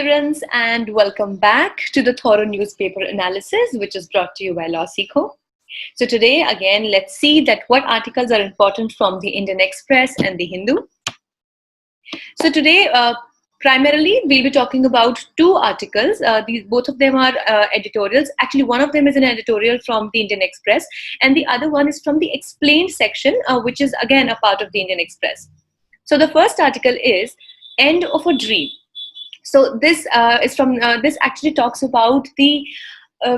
aspirants, and welcome back to the thorough newspaper analysis, which is brought to you by LawSikho. So today, again, let's see that what articles are important from the Indian Express and the Hindu. So today, primarily, we'll be talking about two articles. Both of them are editorials. Actually, one of them is an editorial from the Indian Express, and the other one is from the explained section, which is again a part of the Indian Express. So the first article is End of a Dream. So this is from this actually talks about the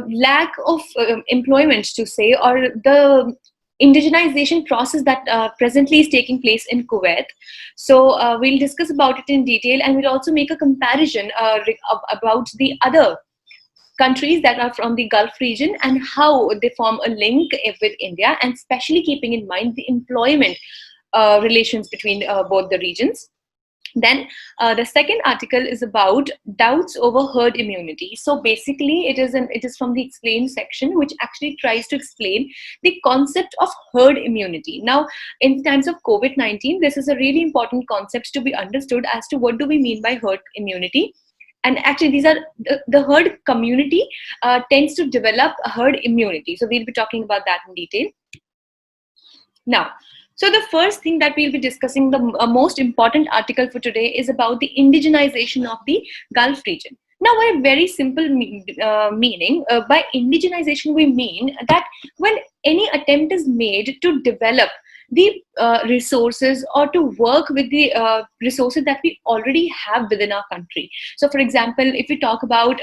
lack of employment, to say, or the indigenization process that presently is taking place in Kuwait. So we'll discuss about it in detail, and we'll also make a comparison about the other countries that are from the Gulf region and how they form a link with India, and especially keeping in mind the employment relations between both the regions. Then the second article is about doubts over herd immunity. So basically, it is from the explained section, which actually tries to explain the concept of herd immunity. Now, in times of COVID-19, this is a really important concept to be understood as to what do we mean by herd immunity. And actually, these are the herd community tends to develop a herd immunity. So we'll be talking about that in detail. Now, so the first thing that we'll be discussing, the most important article for today, is about the indigenization of the Gulf region. Now, by a very simple meaning, by indigenization we mean that when any attempt is made to develop the resources or to work with the resources that we already have within our country. So, for example, if we talk about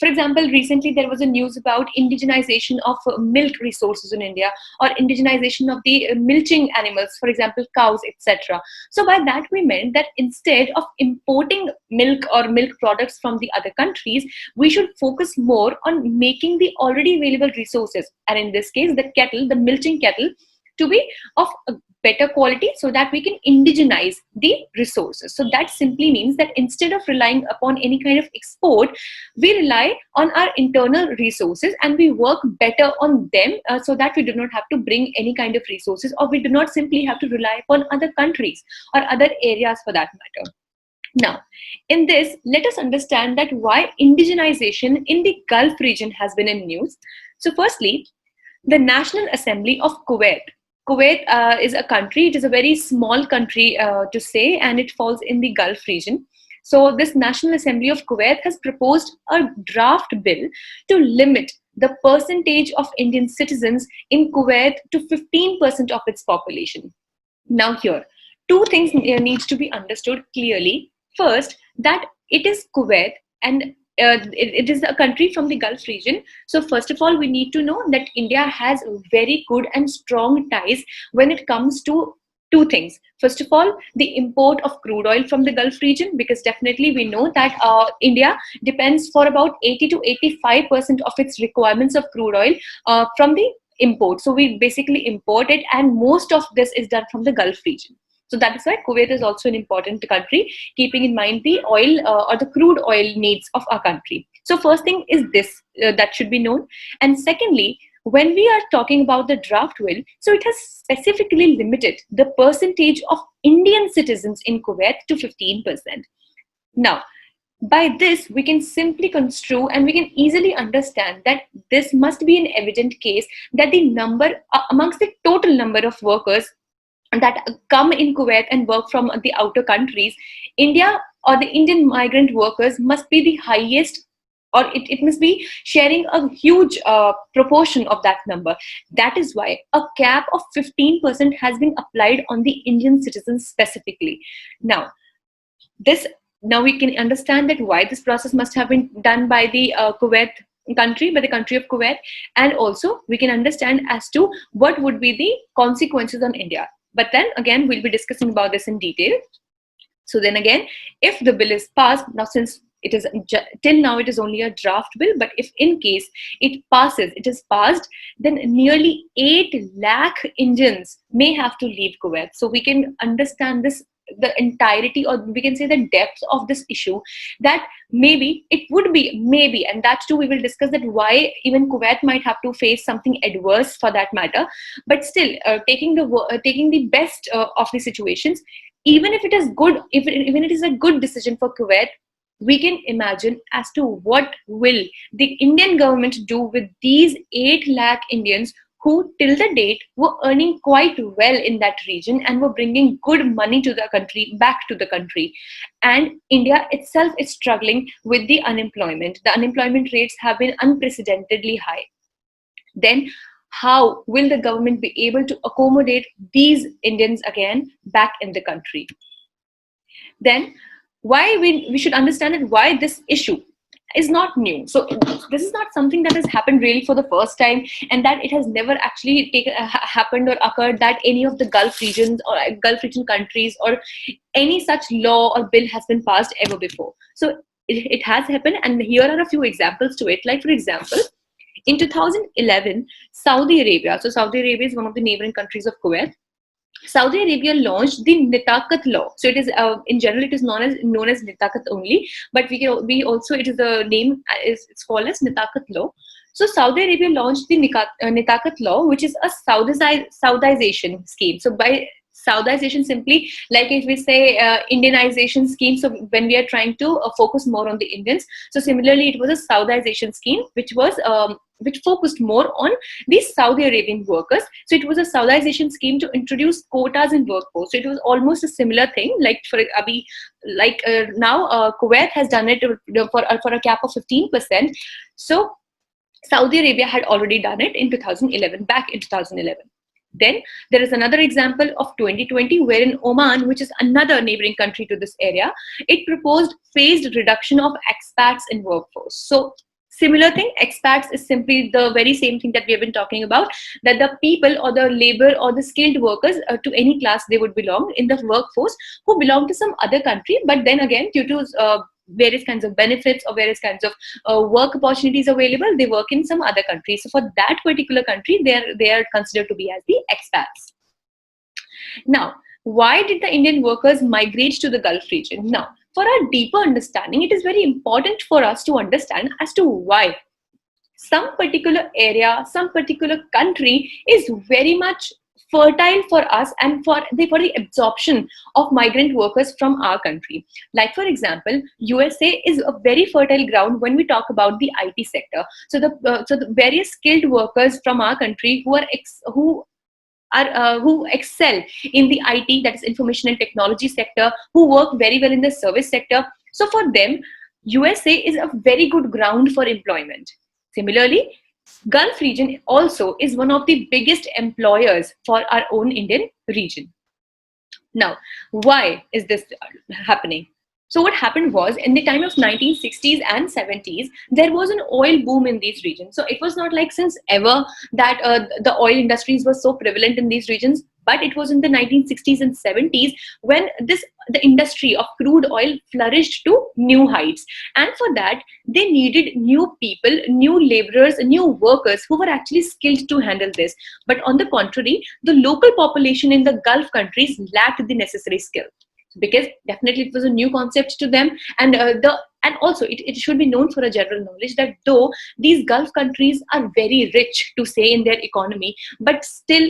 for example, recently there was a news about indigenization of milk resources in India, or indigenization of the milching animals, for example, cows, etc. So by that we meant that instead of importing milk or milk products from the other countries, we should focus more on making the already available resources, and in this case, the kettle, the milching kettle, to be of a better quality so that we can indigenize the resources. So that simply means that instead of relying upon any kind of export, we rely on our internal resources and we work better on them so that we do not have to bring any kind of resources, or we do not simply have to rely upon other countries or other areas for that matter. Now, in this, let us understand that why indigenization in the Gulf region has been in news. So firstly, the National Assembly of Kuwait. Kuwait is a country, it is a very small country to say, and it falls in the Gulf region. So this National Assembly of Kuwait has proposed a draft bill to limit the percentage of Indian citizens in Kuwait to 15% of its population. Now here, two things need to be understood clearly. First, that it is Kuwait, and it is a country from the Gulf region. So first of all, we need to know that India has very good and strong ties when it comes to two things. First of all, the import of crude oil from the Gulf region, because definitely we know that India depends for about 80 to 85% of its requirements of crude oil from the import. So we basically import it, and most of this is done from the Gulf region. So that is why Kuwait is also an important country, keeping in mind the oil or the crude oil needs of our country. So first thing is this, that should be known. And secondly, when we are talking about the draft bill, so it has specifically limited the percentage of Indian citizens in Kuwait to 15%. Now, by this, we can simply construe and we can easily understand that this must be an evident case that the number amongst the total number of workers that come in Kuwait and work from the outer countries, India or the Indian migrant workers must be the highest, or it must be sharing a huge proportion of that number. That is why a cap of 15% has been applied on the Indian citizens specifically. Now we can understand that why this process must have been done by the by the country of Kuwait, and also we can understand as to what would be the consequences on India. But then again, we'll be discussing about this in detail. So then again, if the bill is passed, now since it is till now it is only a draft bill, but if in case it is passed, then nearly 8 lakh Indians may have to leave Kuwait. So we can understand this, the entirety, or we can say the depth of this issue, that maybe it would be, maybe, and that too we will discuss, that why even Kuwait might have to face something adverse for that matter. But still, taking the best of the situations, even if it is good, even it is a good decision for Kuwait, we can imagine as to what will the Indian government do with these 8 lakh Indians who till the date were earning quite well in that region and were bringing good money to the country, back to the country. And India itself is struggling with the unemployment. The unemployment rates have been unprecedentedly high. Then how will the government be able to accommodate these Indians again back in the country? Then why we should understand that why this issue is not new. So this is not something that has happened really for the first time, and that it has never actually happened or occurred that any of the Gulf regions or Gulf region countries or any such law or bill has been passed ever before. So it has happened, and here are a few examples to it. Like for example, in 2011, Saudi Arabia, so Saudi Arabia is one of the neighboring countries of Kuwait, Saudi Arabia launched the Nitakat law. So it is in general it is known as Nitakat only, but we also it is the name is it's called as Nitakat law. So Saudi Arabia launched the Nitakat law, which is a Saudization scheme. So by Saudization, simply like if we say Indianization scheme, so when we are trying to focus more on the Indians, so similarly it was a Saudization scheme which focused more on the Saudi Arabian workers. So it was a Saudization scheme to introduce quotas in workforce. So it was almost a similar thing like for Abhi, like now Kuwait has done it for a cap of 15%. So Saudi Arabia had already done it in 2011, back in 2011. Then there is another example of 2020 wherein Oman, which is another neighboring country to this area, it proposed phased reduction of expats in workforce. So similar thing, expats is simply the very same thing that we have been talking about, that the people or the labor or the skilled workers to any class they would belong in the workforce who belong to some other country, but then again due to various kinds of benefits or various kinds of work opportunities available, they work in some other country. So for that particular country, they are considered to be as the expats. Now, why did the Indian workers migrate to the Gulf region? Now, for a deeper understanding, it is very important for us to understand as to why some particular area, some particular country is very much fertile for us and for the absorption of migrant workers from our country. Like for example, USA is a very fertile ground when we talk about the IT sector. So the various skilled workers from our country who excel in the IT, that is information and technology sector, who work very well in the service sector. So for them, USA is a very good ground for employment. Similarly, Gulf region also is one of the biggest employers for our own Indian region. Now, why is this happening? So what happened was, in the time of 1960s and 70s, there was an oil boom in these regions. So it was not like since ever that the oil industries were so prevalent in these regions, but it was in the 1960s and 70s when the industry of crude oil flourished to new heights. And for that, they needed new people, new laborers, new workers who were actually skilled to handle this. But on the contrary, the local population in the Gulf countries lacked the necessary skill, because definitely it was a new concept to them, and also it should be known for a general knowledge that though these Gulf countries are very rich to say in their economy, but still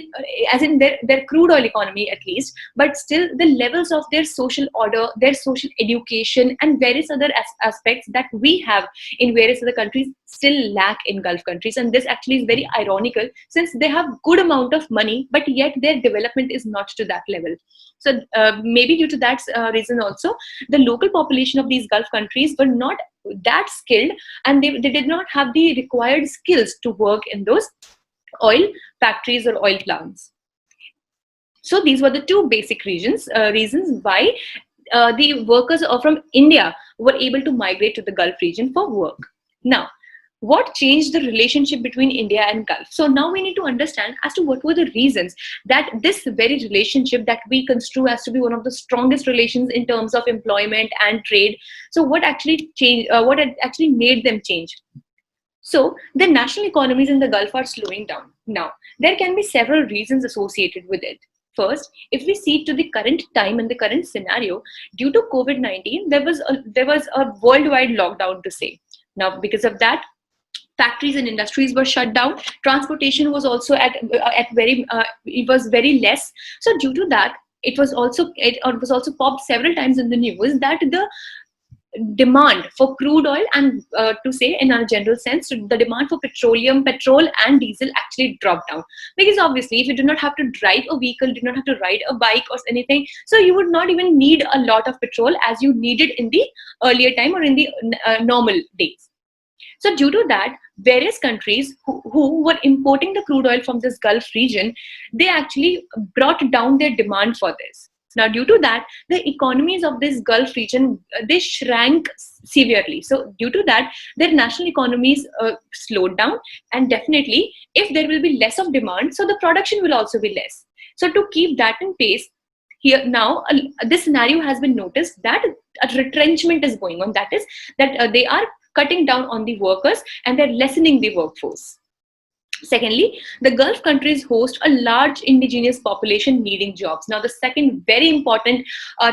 as in their crude oil economy at least, but still the levels of their social order, their social education and various other aspects that we have in various other countries still lack in Gulf countries. And this actually is very ironical, since they have good amount of money, but yet their development is not to that level. So maybe due to that reason also, the local population of these Gulf countries were not that skilled, and they did not have the required skills to work in those oil factories or oil plants. So these were the two basic reasons why the workers from India were able to migrate to the Gulf region for work. Now, what changed the relationship between India and Gulf? So now we need to understand as to what were the reasons that this very relationship that we construe as to be one of the strongest relations in terms of employment and trade. So what actually changed? What had actually made them change? So the national economies in the Gulf are slowing down. Now, there can be several reasons associated with it. First, if we see to the current time and the current scenario, due to COVID-19, there was a worldwide lockdown to say. Now, because of that, factories and industries were shut down. Transportation was also it was very less. So due to that, it was also popped several times in the news that the demand for crude oil and to say in a general sense, the demand for petrol and diesel actually dropped down, because obviously if you do not have to drive a vehicle, do not have to ride a bike or anything, so you would not even need a lot of petrol as you needed in the earlier time or in the normal days. So due to that, various countries who were importing the crude oil from this Gulf region, they actually brought down their demand for this. Now, due to that, the economies of this Gulf region, they shrank severely. So due to that, their national economies slowed down, and definitely if there will be less of demand, so the production will also be less. So to keep that in pace, here now this scenario has been noticed that a retrenchment is going on. That is that they are cutting down on the workers and they're lessening the workforce. Secondly, the Gulf countries host a large indigenous population needing jobs. Now, the second very important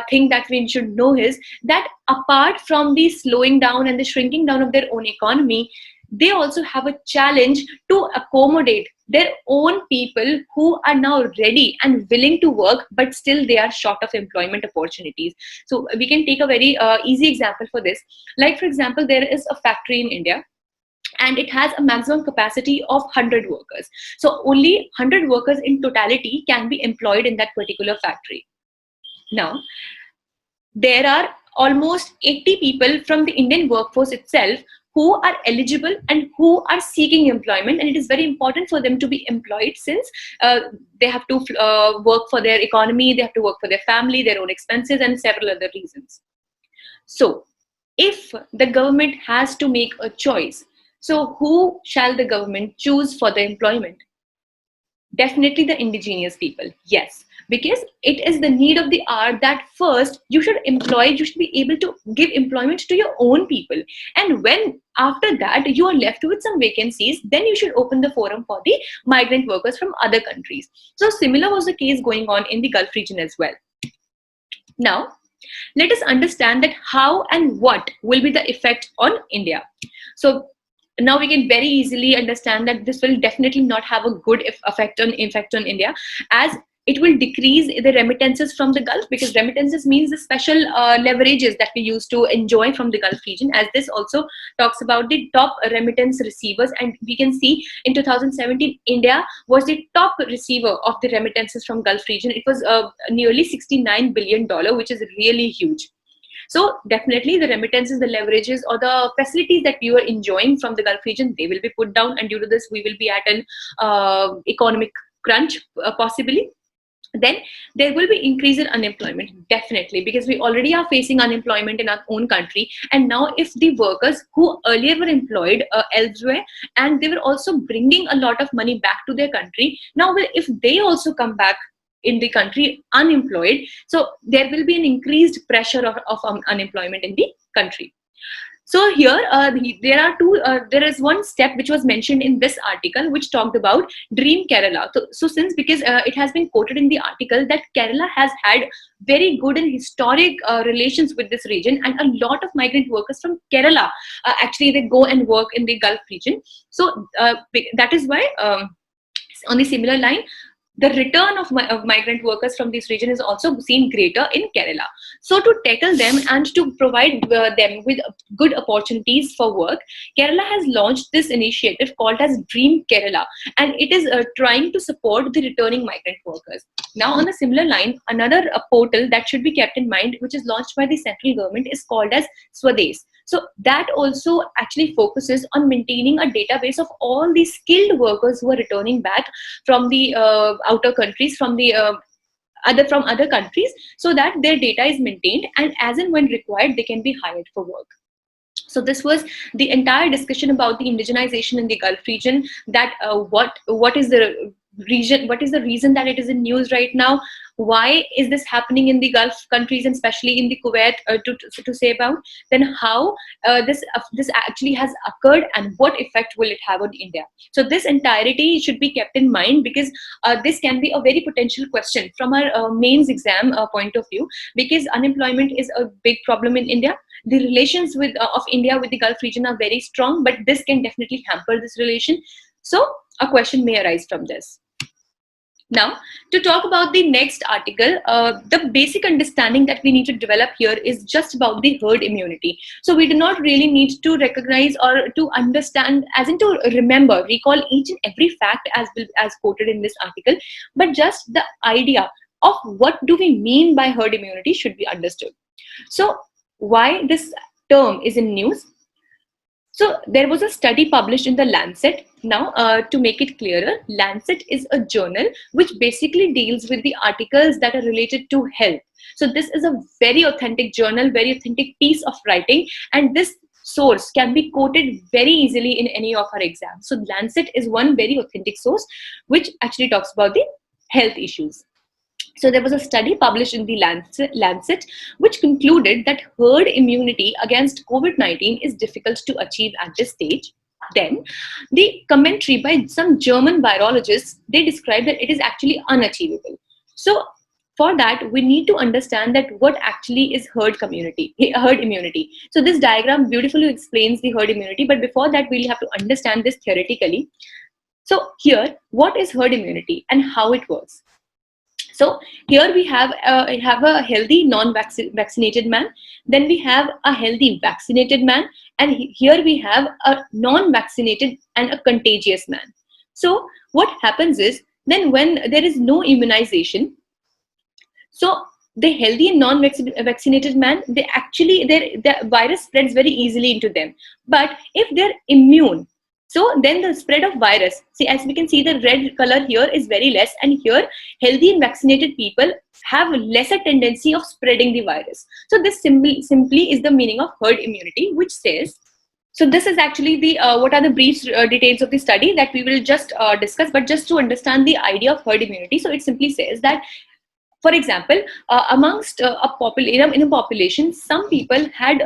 thing that we should know is that apart from the slowing down and the shrinking down of their own economy, they also have a challenge to accommodate their own people who are now ready and willing to work, but still they are short of employment opportunities. So we can take a very easy example for this. Like, for example, there is a factory in India, and it has a maximum capacity of 100 workers. So only 100 workers in totality can be employed in that particular factory. Now, there are almost 80 people from the Indian workforce itself who are eligible and who are seeking employment, and it is very important for them to be employed, since they have to work for their economy, they have to work for their family, their own expenses, and several other reasons. So if the government has to make a choice, so who shall the government choose for the employment? Definitely the indigenous people, yes, because it is the need of the hour that first you should be able to give employment to your own people, and when after that you are left with some vacancies, then you should open the forum for the migrant workers from other countries. So similar was the case going on in the Gulf region as well. Now, let us understand that how and what will be the effect on India. So now we can very easily understand that this will definitely not have a good effect on India, as it will decrease the remittances from the Gulf, because remittances means the special leverages that we used to enjoy from the Gulf region, as this also talks about the top remittance receivers, and we can see in 2017 India was the top receiver of the remittances from Gulf region. It was nearly $69 billion, which is really huge. So definitely the remittances, the leverages, or the facilities that we were enjoying from the Gulf region, they will be put down, and due to this we will be at an economic crunch possibly. Then there will be increase in unemployment, definitely, because we already are facing unemployment in our own country, and now if the workers who earlier were employed elsewhere and they were also bringing a lot of money back to their country, now if they also come back in the country unemployed, so there will be an increased pressure of unemployment in the country. So here there is one step which was mentioned in this article which talked about Dream Kerala. So since because it has been quoted in the article that Kerala has had very good and historic relations with this region, and a lot of migrant workers from Kerala actually they go and work in the Gulf region. So that is why on the similar line, the return of migrant workers from this region is also seen greater in Kerala. So to tackle them and to provide them with good opportunities for work, Kerala has launched this initiative called as Dream Kerala, and it is trying to support the returning migrant workers. Now on a similar line, another portal that should be kept in mind, which is launched by the central government, is called as Swades. So that also actually focuses on maintaining a database of all the skilled workers who are returning back from the outer countries, from the other countries, so that their data is maintained, and as and when required, they can be hired for work. So this was the entire discussion about the indigenization in the Gulf region. That what is the reason that it is in news right now? Why is this happening in the Gulf countries, and especially in the Kuwait, to say about? Then how this actually has occurred, and what effect will it have on India? So this entirety should be kept in mind, because this can be a very potential question from our mains exam point of view, because unemployment is a big problem in India. The relations of India with the Gulf region are very strong, but this can definitely hamper this relation. So a question may arise from this. Now, to talk about the next article, the basic understanding that we need to develop here is just about the herd immunity. So we do not really need to recognize or to understand, as in to remember, recall each and every fact as quoted in this article, but just the idea of what do we mean by herd immunity should be understood. So why this term is in news? So there was a study published in the Lancet. Now, to make it clearer, Lancet is a journal which basically deals with the articles that are related to health. So this is a very authentic journal, very authentic piece of writing, and this source can be quoted very easily in any of our exams. So Lancet is one very authentic source which actually talks about the health issues. So there was a study published in the Lancet which concluded that herd immunity against COVID-19 is difficult to achieve at this stage. Then the commentary by some German virologists, they described that it is actually unachievable. So for that, we need to understand that what actually is herd immunity. So this diagram beautifully explains the herd immunity, but before that, we'll have to understand this theoretically. So here, what is herd immunity and how it works? So here we have a healthy non-vaccinated man, then we have a healthy vaccinated man, and here we have a non-vaccinated and a contagious man. So what happens is, then when there is no immunization, so the healthy and non-vaccinated man, the virus spreads very easily into them. But if they're immune, so then the spread of virus, see, as we can see, the red color here is very less, and here healthy and vaccinated people have lesser tendency of spreading the virus. So this simply is the meaning of herd immunity, which says, so this is actually the what are the brief details of the study that we will just discuss, but just to understand the idea of herd immunity. So it simply says that, for example, amongst in a population, some people had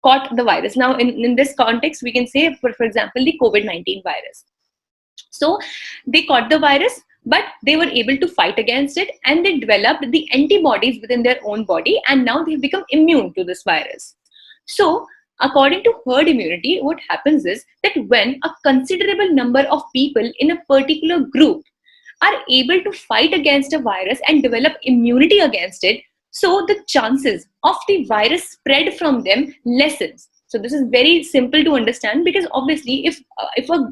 caught the virus. Now, in this context, we can say, for example, the COVID-19 virus. So they caught the virus, but they were able to fight against it, and they developed the antibodies within their own body, and now they've become immune to this virus. So according to herd immunity, what happens is that when a considerable number of people in a particular group are able to fight against a virus and develop immunity against it, so the chances of the virus spread from them lessens. So this is very simple to understand, because obviously if a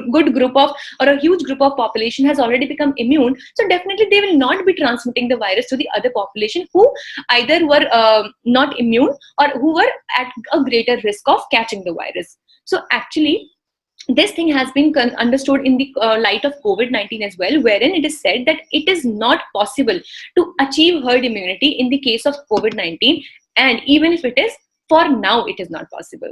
good group of, or a huge group of population has already become immune, so definitely they will not be transmitting the virus to the other population who either were not immune or who were at a greater risk of catching the virus. So actually, this thing has been understood in the light of COVID-19 as well, wherein it is said that it is not possible to achieve herd immunity in the case of COVID-19, and even if it is, for now it is not possible.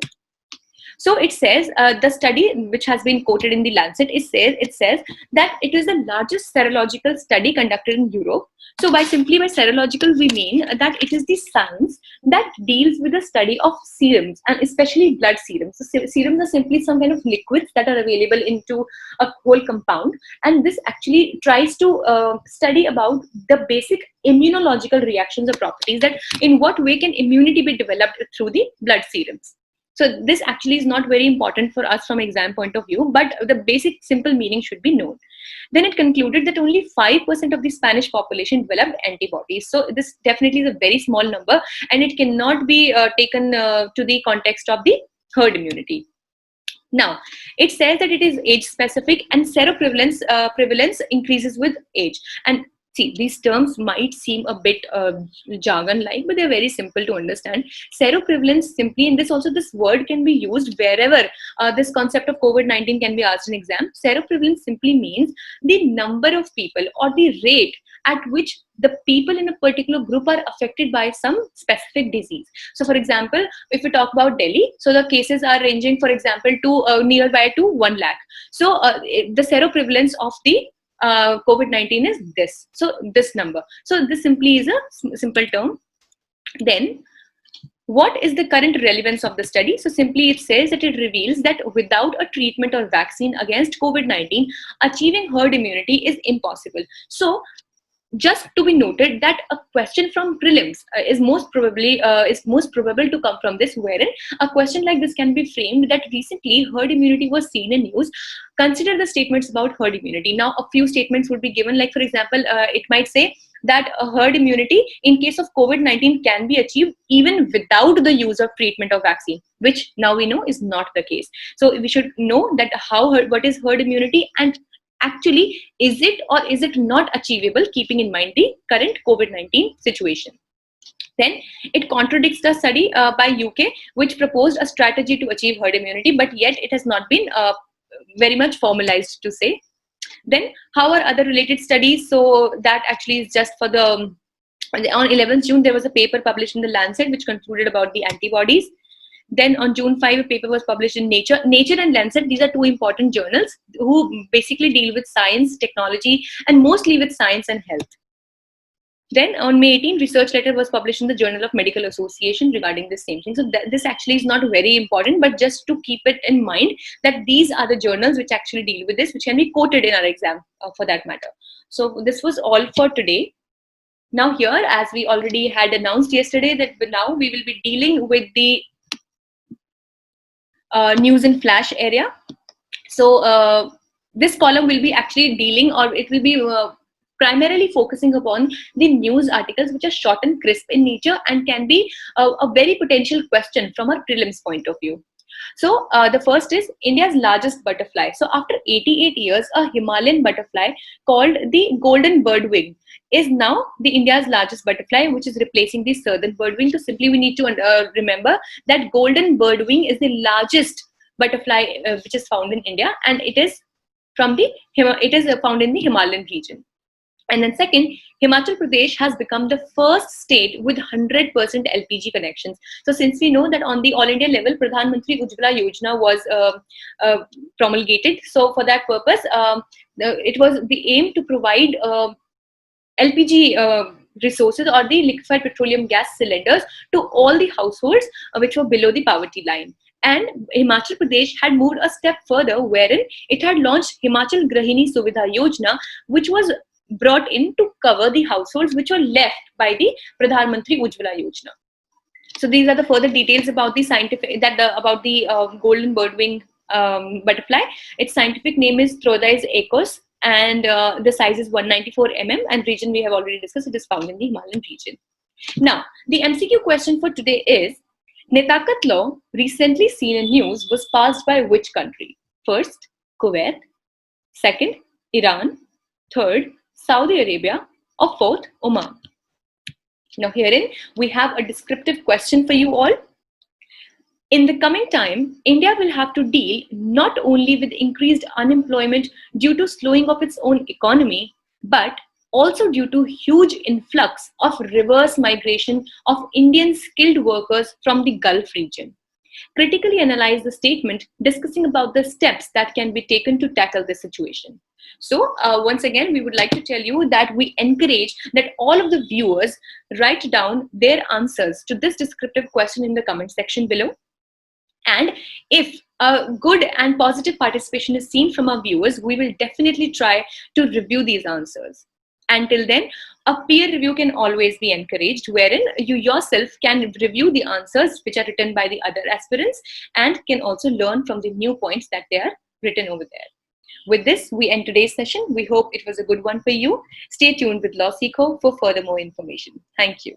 So it says, the study which has been quoted in the Lancet, it says that it is the largest serological study conducted in Europe. So by serological, we mean that it is the science that deals with the study of serums, and especially blood serums. So serums are simply some kind of liquids that are available into a whole compound, and this actually tries to study about the basic immunological reactions or properties, that in what way can immunity be developed through the blood serums. So this actually is not very important for us from exam point of view, but the basic simple meaning should be known. Then it concluded that only 5% of the Spanish population developed antibodies. So this definitely is a very small number, and it cannot be taken to the context of the herd immunity. Now, it says that it is age specific, and seroprevalence prevalence increases with age. And see, these terms might seem a bit jargon-like, but they're very simple to understand. Seroprevalence simply, in this also, this word can be used wherever this concept of COVID-19 can be asked in exam. Seroprevalence simply means the number of people or the rate at which the people in a particular group are affected by some specific disease. So for example, if we talk about Delhi, so the cases are ranging, for example, to nearby to 1 lakh. So the seroprevalence of the COVID-19 is this. So this number. So this simply is a simple term. Then what is the current relevance of the study? So simply it says that it reveals that without a treatment or vaccine against COVID-19, achieving herd immunity is impossible. So just to be noted that a question from prelims is most probable to come from this, wherein a question like this can be framed that recently herd immunity was seen in news. Consider the statements about herd immunity. Now, a few statements would be given, like for example, it might say that a herd immunity in case of COVID-19 can be achieved even without the use of treatment or vaccine, which now we know is not the case. So we should know that what is herd immunity, and actually is it or is it not achievable, keeping in mind the current COVID-19 situation. Then it contradicts the study by UK, which proposed a strategy to achieve herd immunity, but yet it has not been very much formalized, to say. Then how are other related studies? So that actually is just for the on 11th June there was a paper published in the Lancet which concluded about the antibodies. Then on June 5, a paper was published in Nature. Nature and Lancet, these are two important journals who basically deal with science, technology, and mostly with science and health. Then on May 18, research letter was published in the Journal of Medical Association regarding the same thing. So this actually is not very important, but just to keep it in mind that these are the journals which actually deal with this, which can be quoted in our exam for that matter. So this was all for today. Now here, as we already had announced yesterday, that now we will be dealing with the news and flash area. So this column will be actually dealing, or it will be primarily focusing upon the news articles which are short and crisp in nature and can be a very potential question from a prelims point of view. So the first is India's largest butterfly. So after 88 years, a Himalayan butterfly called the golden birdwing is now the India's largest butterfly, which is replacing the southern birdwing. So simply we need to remember that golden birdwing is the largest butterfly which is found in India, and it is found in the Himalayan region. And then second, Himachal Pradesh has become the first state with 100% LPG connections. So since we know that on the all India level, Pradhan Mantri Ujjwala Yojana was promulgated. So for that purpose, it was the aim to provide LPG resources or the liquefied petroleum gas cylinders to all the households which were below the poverty line. And Himachal Pradesh had moved a step further, wherein it had launched Himachal Grahini Suvidha Yojana, which was brought in to cover the households which were left by the Pradhan Mantri Ujjwala Yojana. So these are the further details about the golden birdwing butterfly. Its scientific name is Troides echos, and the size is 194 mm, and region we have already discussed, it is found in the Himalayan region. Now, the MCQ question for today is, Netakat law recently seen in news was passed by which country? First, Kuwait. Second, Iran. Third, Saudi Arabia. Or fourth, Oman. Now herein, we have a descriptive question for you all. In the coming time, India will have to deal not only with increased unemployment due to slowing of its own economy, but also due to huge influx of reverse migration of Indian skilled workers from the Gulf region. Critically analyze the statement, discussing about the steps that can be taken to tackle this situation. So once again, we would like to tell you that we encourage that all of the viewers write down their answers to this descriptive question in the comment section below. And if a good and positive participation is seen from our viewers, we will definitely try to review these answers. Until then, a peer review can always be encouraged, wherein you yourself can review the answers which are written by the other aspirants and can also learn from the new points that they are written over there. With this, we end today's session. We hope it was a good one for you. Stay tuned with LawSikho for further more information. Thank you.